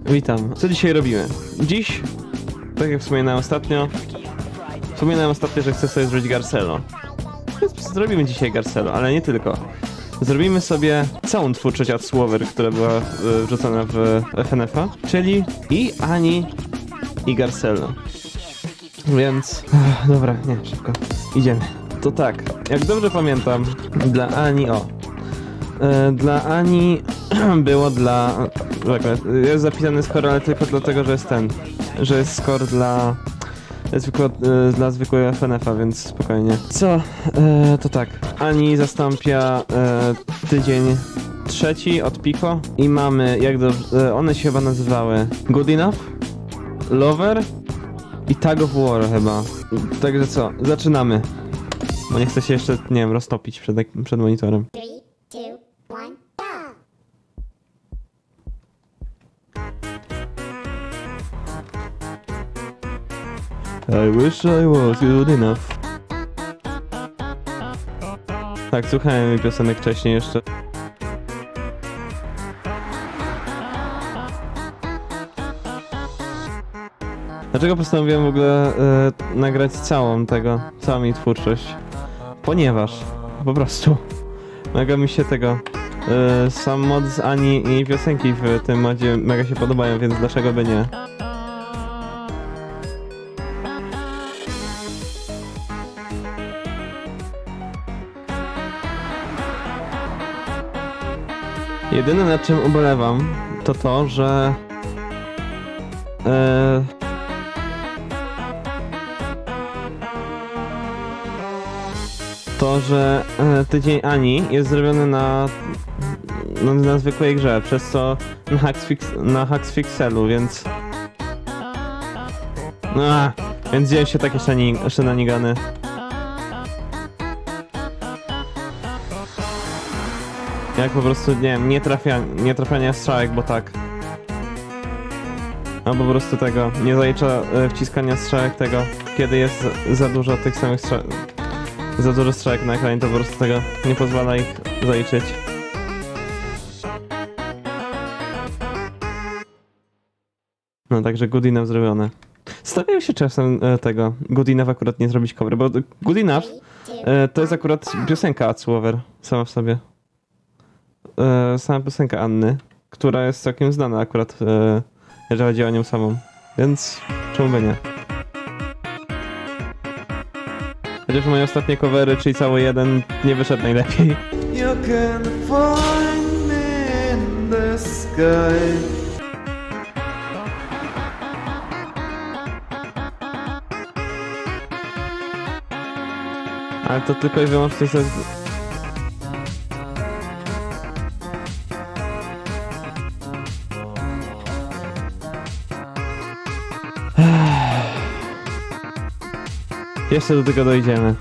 Witam. Co dzisiaj robimy? Dziś, tak jak wspominałem ostatnio, że chcę sobie zrobić Garcelo. Więc zrobimy dzisiaj Garcelo, ale nie tylko. Zrobimy sobie całą twórczość od Słower, która była wrzucona w FNF-a, czyli i Ani, i Garcelo. Więc... dobra, nie, szybko. Idziemy. To tak, jak dobrze pamiętam, dla Ani, dla Ani było dla... Jest zapisany score, ale tylko dlatego, że jest że jest score dla zwykłego FNF-a, więc spokojnie. Co? To tak. Ani zastąpia tydzień trzeci od Pico i mamy, one się chyba nazywały Good Enough, Lover i Tag of War chyba. Także co? Zaczynamy. Bo nie chcę się jeszcze, nie wiem, roztopić przed monitorem. 3, 2, 1, go! I wish I was good enough. Tak, słuchałem jej piosenek wcześniej jeszcze. Dlaczego postanowiłem w ogóle nagrać całą jej twórczość? Ponieważ, po prostu, mega mi się sam mod z Ani i jej piosenki w tym modzie mega się podobają, więc dlaczego by nie? Jedyne nad czym ubolewam to, że tydzień Ani jest zrobiony na zwykłej grze, przez co na Hacksfixelu, więc... więc dzieją się takie shenanigany. Jak po prostu, nie wiem, nie trafiania strzałek, bo tak. Albo po prostu nie zalicza wciskania strzałek kiedy jest za dużo tych samych za dużo strzałek na ekranie, to po prostu nie pozwala ich zaliczyć. No także Good Enough zrobione. Stawiam się czasem Good Enough akurat nie zrobić cover, bo Good Enough to jest akurat piosenka od Słower sama w sobie. Sama piosenka Anny, która jest całkiem znana akurat, jeżeli chodzi o nią samą, więc czemu by nie? Chociaż moje ostatnie covery, czyli cały jeden, nie wyszedł najlepiej. You can find me in the sky. Ale to tylko i wyłącznie jeszcze do tego dojdziemy.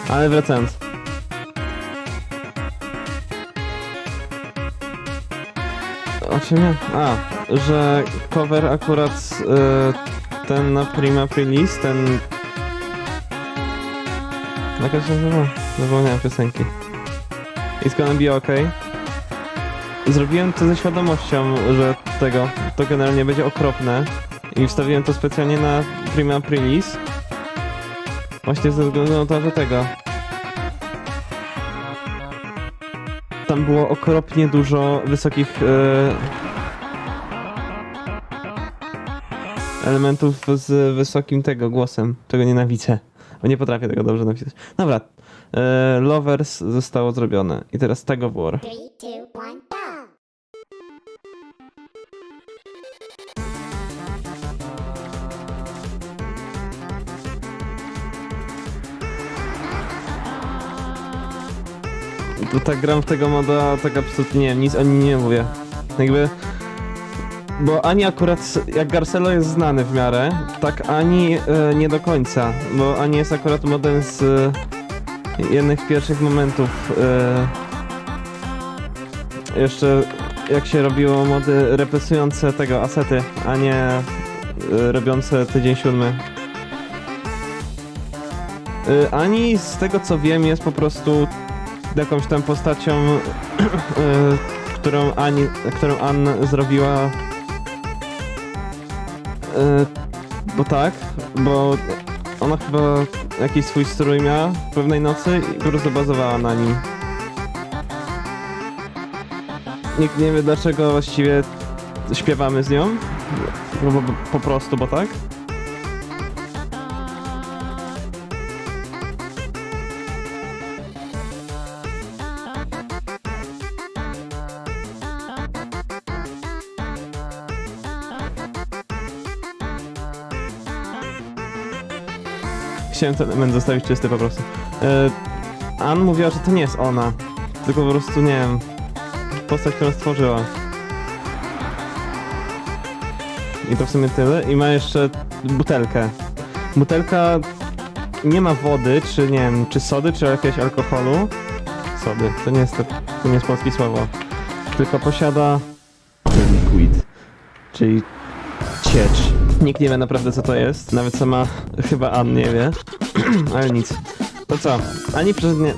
Ale wracając. O czym ja? Że cover akurat ten na Prima Aprilis, jak to się nazywa? Zapomniałem piosenki. It's gonna be okay. Zrobiłem to ze świadomością, że to generalnie będzie okropne. I wstawiłem to specjalnie na Prima Aprilis. Właśnie ze względu na to, że tam było okropnie dużo wysokich elementów z wysokim głosem. Czego nienawidzę. Bo nie potrafię tego dobrze napisać. Dobra. Lovers zostało zrobione. I teraz Tag of War. 3, 2, 1, go! To tak gram w moda, absolutnie nie wiem, nic o nim nie mówię. Bo Ani akurat, jak Garcelo jest znany w miarę, tak Ani nie do końca. Bo Ani jest akurat modem z jednych z pierwszych momentów. Jeszcze jak się robiło mody represujące asety, a nie robiące tydzień 7. Ani z tego co wiem jest po prostu jakąś tam postacią, którą Ann zrobiła. Bo tak, bo ona chyba jakiś swój strój miała pewnej nocy i po prostu bazowała na nim. Nikt nie wie dlaczego właściwie śpiewamy z nią. Po prostu, bo tak. Chciałem ten element zostawić czysty po prostu. Ann mówiła, że to nie jest ona, tylko po prostu, nie wiem, postać, którą stworzyła. I to w sumie tyle. I ma jeszcze butelkę. Butelka nie ma wody, czy nie wiem, czy sody, czy jakiegoś alkoholu. Sody, to nie jest polskie słowo. Tylko posiada liquid, czyli ciecz. Nikt nie wie naprawdę co to jest, nawet sama chyba Ann nie wie, ale nic. To co? Ani przez nie...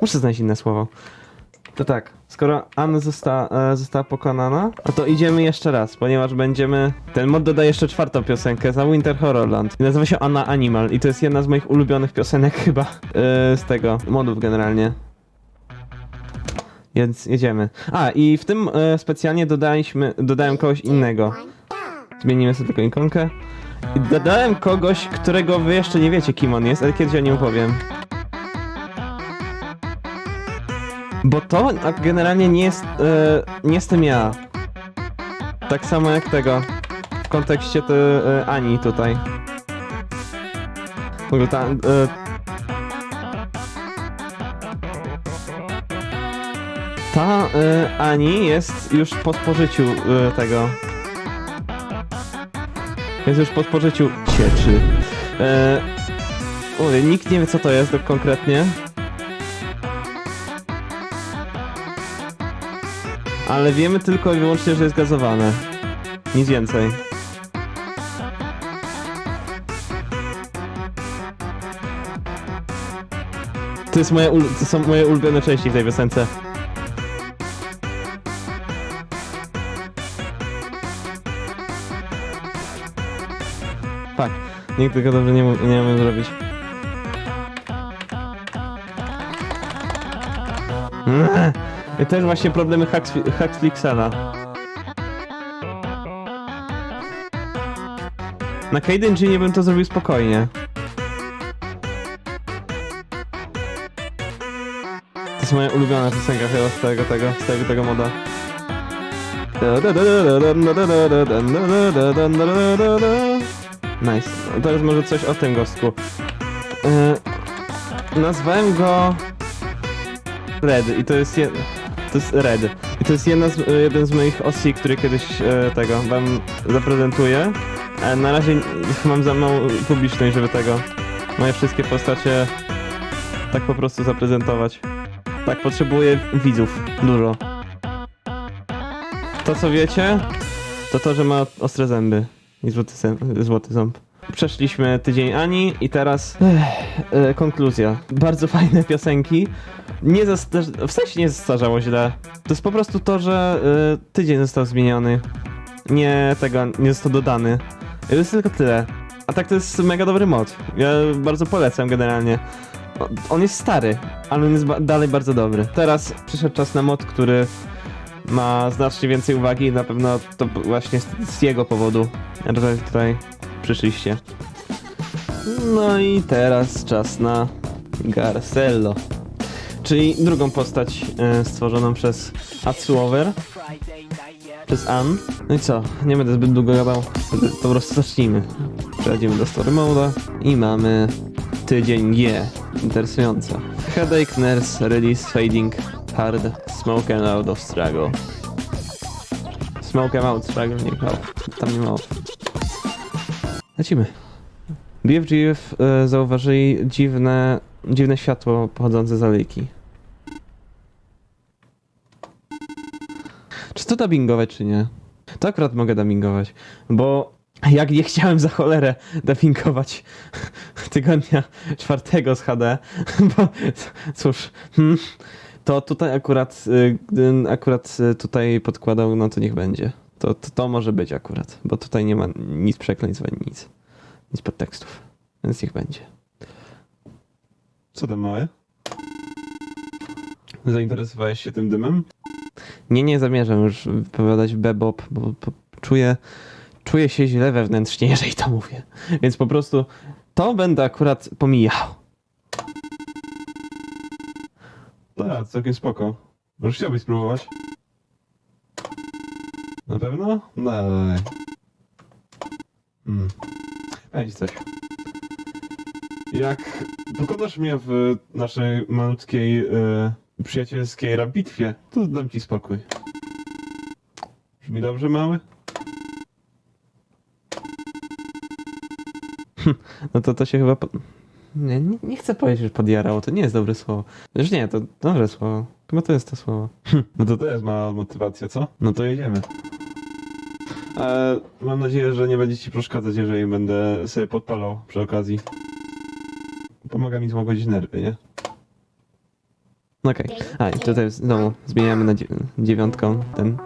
Muszę znaleźć inne słowo. To tak, skoro Ann została pokonana, no to idziemy jeszcze raz, ponieważ będziemy... Ten mod dodaje jeszcze 4. piosenkę za Winter Horrorland. I nazywa się Anna Animal i to jest jedna z moich ulubionych piosenek chyba z tego, modów generalnie. Więc jedziemy. A, i w tym specjalnie dodałem kogoś innego. Zmienimy sobie tylko ikonkę. I dodałem kogoś, którego wy jeszcze nie wiecie kim on jest, ale kiedyś o nim opowiem. Bo to generalnie nie jestem ja. Tak samo jak tego. W kontekście Ani tutaj. W ogóle ta... ta Ani jest już po spożyciu tego. Jest już po spożyciu cieczy. Mówię, nikt nie wie co to jest konkretnie. Ale wiemy tylko i wyłącznie, że jest gazowane. Nic więcej. To są moje ulubione części w tej piosence. Tak, nikt tego dobrze nie umie zrobić. I też właśnie problemy Hackflixena. Na Kaden G nie bym to zrobił spokojnie. To jest moja ulubiona piosenka chyba z tego moda. Nice. Teraz może coś o tym gostku. Nazwałem go Red i to jest Red. I to jest jeden z moich osji, który kiedyś wam zaprezentuję. Na razie mam za mną publiczność, żeby moje wszystkie postacie tak po prostu zaprezentować. Tak, potrzebuję widzów. Dużo. To co wiecie, to, że ma ostre zęby i złoty ząb. Przeszliśmy tydzień Ani i teraz konkluzja. Bardzo fajne piosenki. W sensie nie zestarzało źle. To jest po prostu to, że tydzień został zmieniony. Nie został dodany. To jest tylko tyle. A tak to jest mega dobry mod. Ja bardzo polecam generalnie. On jest stary, ale on jest dalej bardzo dobry. Teraz przyszedł czas na mod, który ma znacznie więcej uwagi i na pewno to właśnie z jego powodu tutaj przyszliście. No i teraz czas na Garcello, czyli drugą postać stworzoną przez Atsuover, przez Ann. No i co, nie będę zbyt długo gadał, po prostu zacznijmy. Przechodzimy do Story Mode'a i mamy tydzień G. Interesująco. Headache, Nurse, Release, Fading, Hard, Smoke and Out of Struggle. Smoke and Out Struggle, nie grał. Tam nie ma off. Lecimy. BFG zauważyli dziwne światło pochodzące z alejki. Czy to dubbingować, czy nie? To akurat mogę dubbingować, bo jak nie chciałem za cholerę dubbingować tygodnia 4 z HD, bo cóż, To tutaj akurat tutaj podkładał, no to niech będzie. To może być akurat, bo tutaj nie ma nic przekleństw, ani nic podtekstów, więc niech będzie. Co tam małe? Zainteresowałeś się tym dymem? Nie zamierzam już wypowiadać bebop, bo czuję się źle wewnętrznie, jeżeli to mówię. Więc po prostu to będę akurat pomijał. Tak, całkiem spoko. Może chciałbyś spróbować? Na pewno? Daj. Będzie coś. Jak pokonasz mnie w naszej malutkiej, przyjacielskiej bitwie, to dam ci spokój. Brzmi dobrze, mały? No to się chyba... Nie chcę powiedzieć, że podjarało, to nie jest dobre słowo. Już nie, to dobre słowo. Chyba to jest to słowo. No to jest mała motywacja, co? No to jedziemy. Mam nadzieję, że nie będzie ci przeszkadzać, jeżeli będę sobie podpalał przy okazji. Pomaga mi złagodzić nerwy, nie? Okej. A, i tutaj znowu zmieniamy na dziewiątką ten...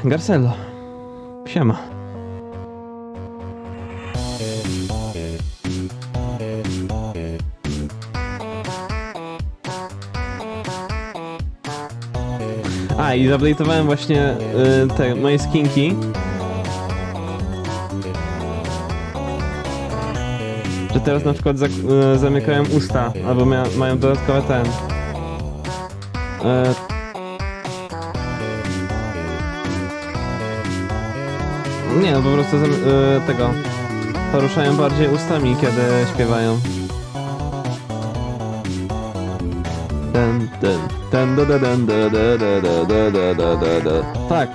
Garcello. Siema. A, i zupdate'owałem właśnie te moje skinki. Że teraz na przykład zamykają usta, albo mają dodatkowe ten. Nie, no po prostu tego. Poruszają bardziej ustami, kiedy śpiewają. Tak.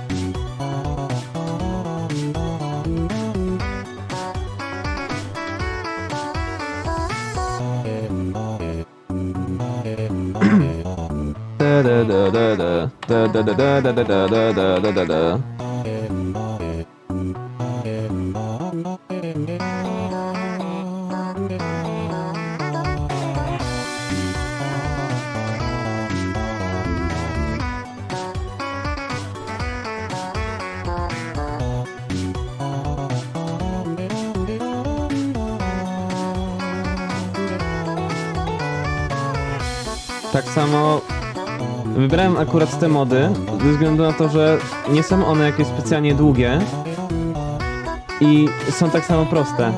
Tak samo wybrałem akurat te mody ze względu na to, że nie są one jakieś specjalnie długie i są tak samo proste.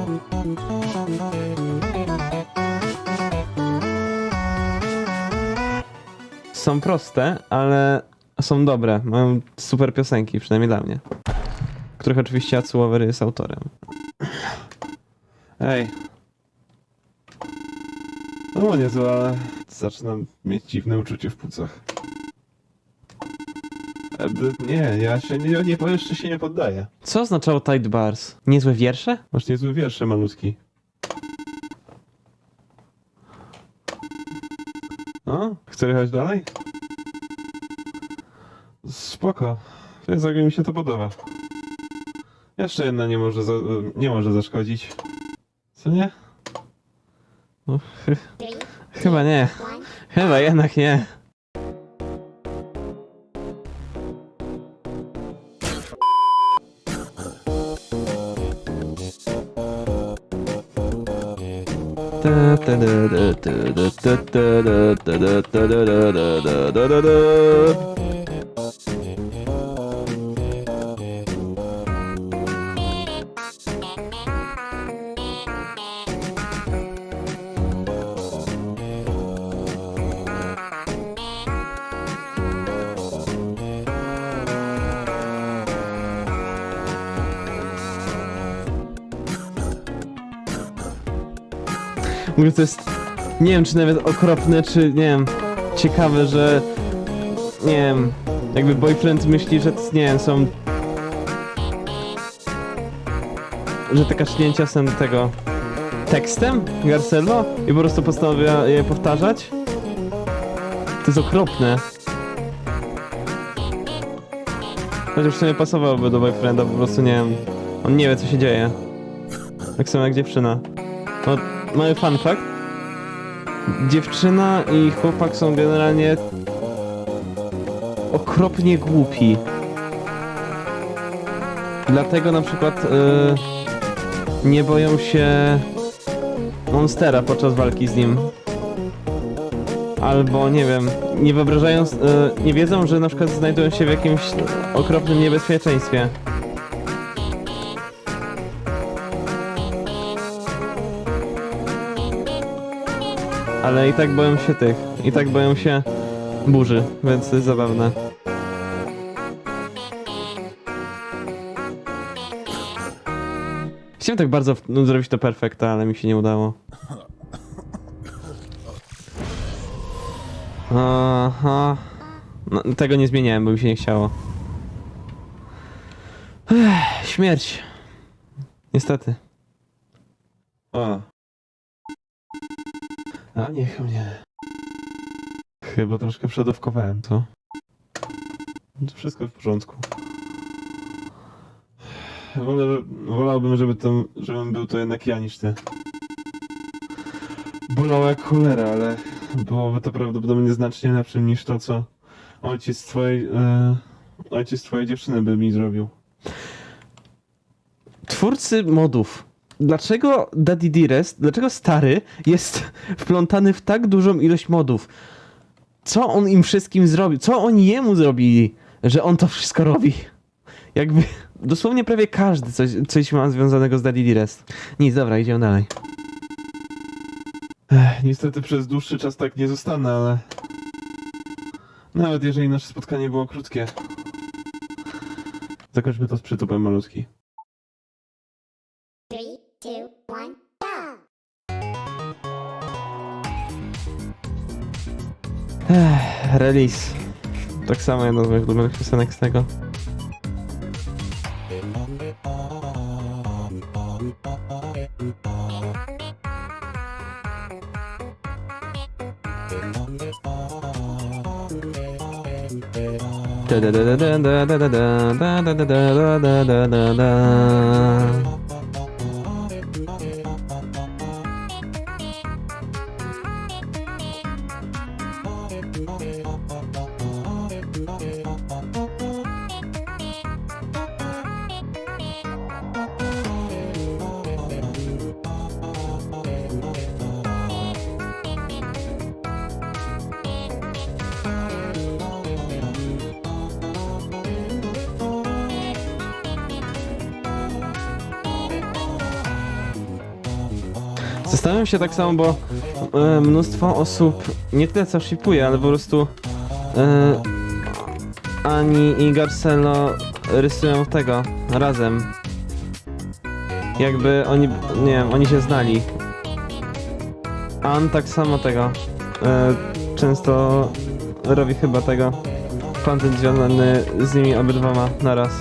Są proste, ale są dobre. Mają super piosenki, przynajmniej dla mnie. Których oczywiście Atsuover jest autorem. Ej. No niezłe, ale zaczynam mieć dziwne uczucie w płucach. Nie, ja się jeszcze się nie poddaję. Co oznaczało Tight Bars? Niezłe wiersze? Masz niezłe wiersze, malutki. No, chcesz jechać dalej? Spoko. Całkiem mi się to podoba. Jeszcze jedna nie może zaszkodzić. Co nie? No, Three, chyba nie. one. Chyba jednak nie. Mówię, to jest, nie wiem, czy nawet okropne, czy, nie wiem, ciekawe, że, nie wiem, jakby boyfriend myśli, że, nie wiem, że te kasznięcia są tego tekstem Garcello i po prostu postanawia je powtarzać. To jest okropne. Chociaż w sumie pasowałoby do boyfrienda, po prostu, nie wiem, on nie wie, co się dzieje. Tak samo jak dziewczyna. No, mały fun fact. dziewczyna i chłopak są generalnie okropnie głupi. Dlatego na przykład nie boją się monstera podczas walki z nim. Albo nie wiem, nie wyobrażają, nie wiedzą, że na przykład znajdują się w jakimś okropnym niebezpieczeństwie. Ale i tak boją się i tak boją się burzy, więc to jest zabawne. Chciałem tak bardzo zrobić to perfekta, ale mi się nie udało. Aha. No, tego nie zmieniałem, bo mi się nie chciało. Śmierć. Niestety. A niech mnie. Chyba troszkę przedawkowałem, co? Wszystko w porządku. Wolałbym, żebym był to jednak ja niż ty. Bolało jak cholera, ale byłoby to prawdopodobnie znacznie lepszym niż to, co ojciec twojej dziewczyny by mi zrobił. Twórcy modów. Dlaczego Daddy Dearest, dlaczego stary jest wplątany w tak dużą ilość modów? Co on im wszystkim zrobił? Co oni jemu zrobili, że on to wszystko robi? Jakby dosłownie prawie każdy coś ma związanego z Daddy Dearest. Nic, dobra, idziemy dalej. Niestety przez dłuższy czas tak nie zostanę, ale... Nawet jeżeli nasze spotkanie było krótkie. Zakończmy to z przytupem malutki. 3, 2, 1, go! Release. Tak samo jedna z moich ulubionych piosenek z tego. Zastanawiam się tak samo, bo mnóstwo osób nie tyle co shipuje, ale po prostu Ani i Garcelo rysują tego razem. Jakby oni, nie wiem, oni się znali. An tak samo tego często robi chyba tego content związany z nimi obydwoma naraz.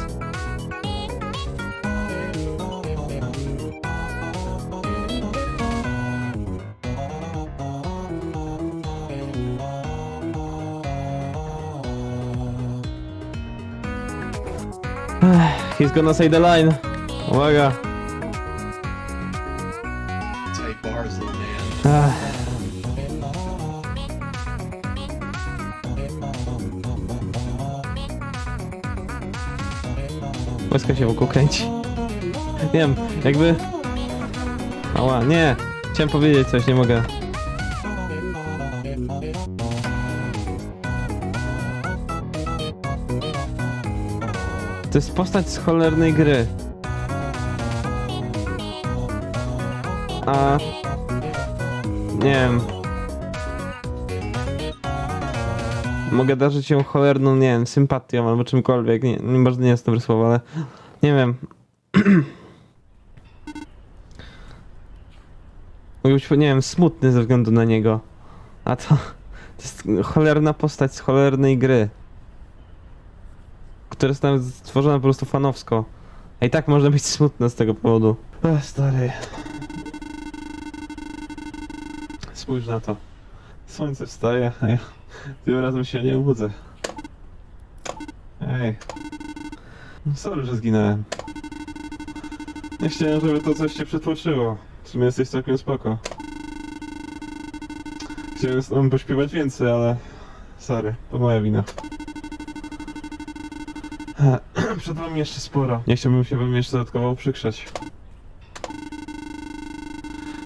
He's gonna say the line. Uwaga. Tight bars, little man. Łezka się wokół kręci. Nie wiem, jakby... Ała, nie! Chciałem powiedzieć coś, nie mogę. To jest postać z cholernej gry. A... Nie wiem. Mogę darzyć ją cholerną, nie wiem, sympatią albo czymkolwiek. Nie, może nie jest dobre słowo, ale... Nie wiem. Mogę być, nie wiem, smutny ze względu na niego. A to jest cholerna postać z cholernej gry. Która jest nawet stworzona po prostu fanowsko. A i tak można być smutny z tego powodu. Stary. Spójrz na to. Słońce wstaje, a ja tym razem się nie obudzę. Ej. Sorry, że zginąłem. Nie chciałem, żeby to coś cię przytłoczyło. W sumie jesteś całkiem spoko. Chciałem z tobą pośpiewać więcej, ale... Sorry, to moja wina. Przed wami jeszcze sporo. Nie chciałbym się wam jeszcze dodatkowo uprzykrzać.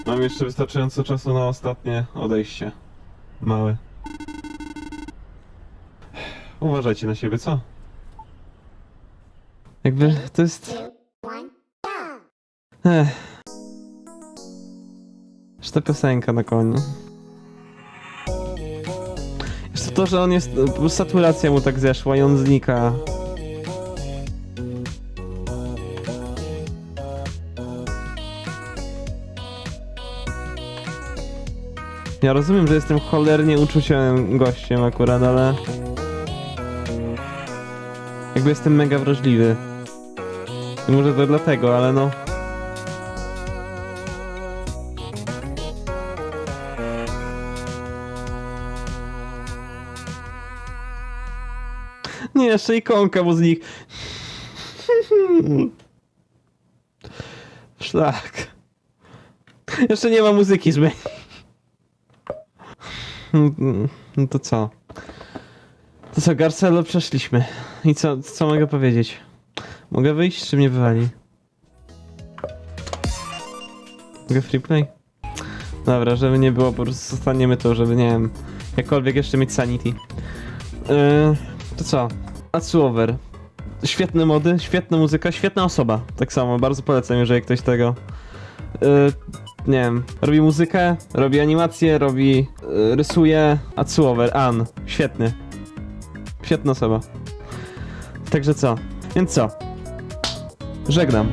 Mam jeszcze wystarczająco czasu na ostatnie odejście. Małe. Uważajcie na siebie, co? Jakby to jest... 2, 1, go! Jeszcze ta piosenka na koniec. Jeszcze to, że on jest... Saturacja mu tak zeszła i on znika. Ja rozumiem, że jestem cholernie uczuciowym gościem akurat, ale... Jakby jestem mega wrażliwy. I może to dlatego, ale no... Nie, jeszcze ikonka, bo znik. Szlak. Jeszcze nie ma muzyki złej. No to co? To co, Garcelo przeszliśmy. I co mogę powiedzieć? Mogę wyjść, czy mnie wywali? Mogę freeplay? Dobra, żeby nie było, po prostu zostaniemy to, żeby nie wiem, jakkolwiek jeszcze mieć sanity. To co? Atsuover. Świetne mody, świetna muzyka, świetna osoba. Tak samo, bardzo polecam, jeżeli ktoś tego... nie wiem, robi muzykę, robi animację, rysuje. Atsuover, An. Świetny. Świetna osoba. Także co? Więc co? Żegnam.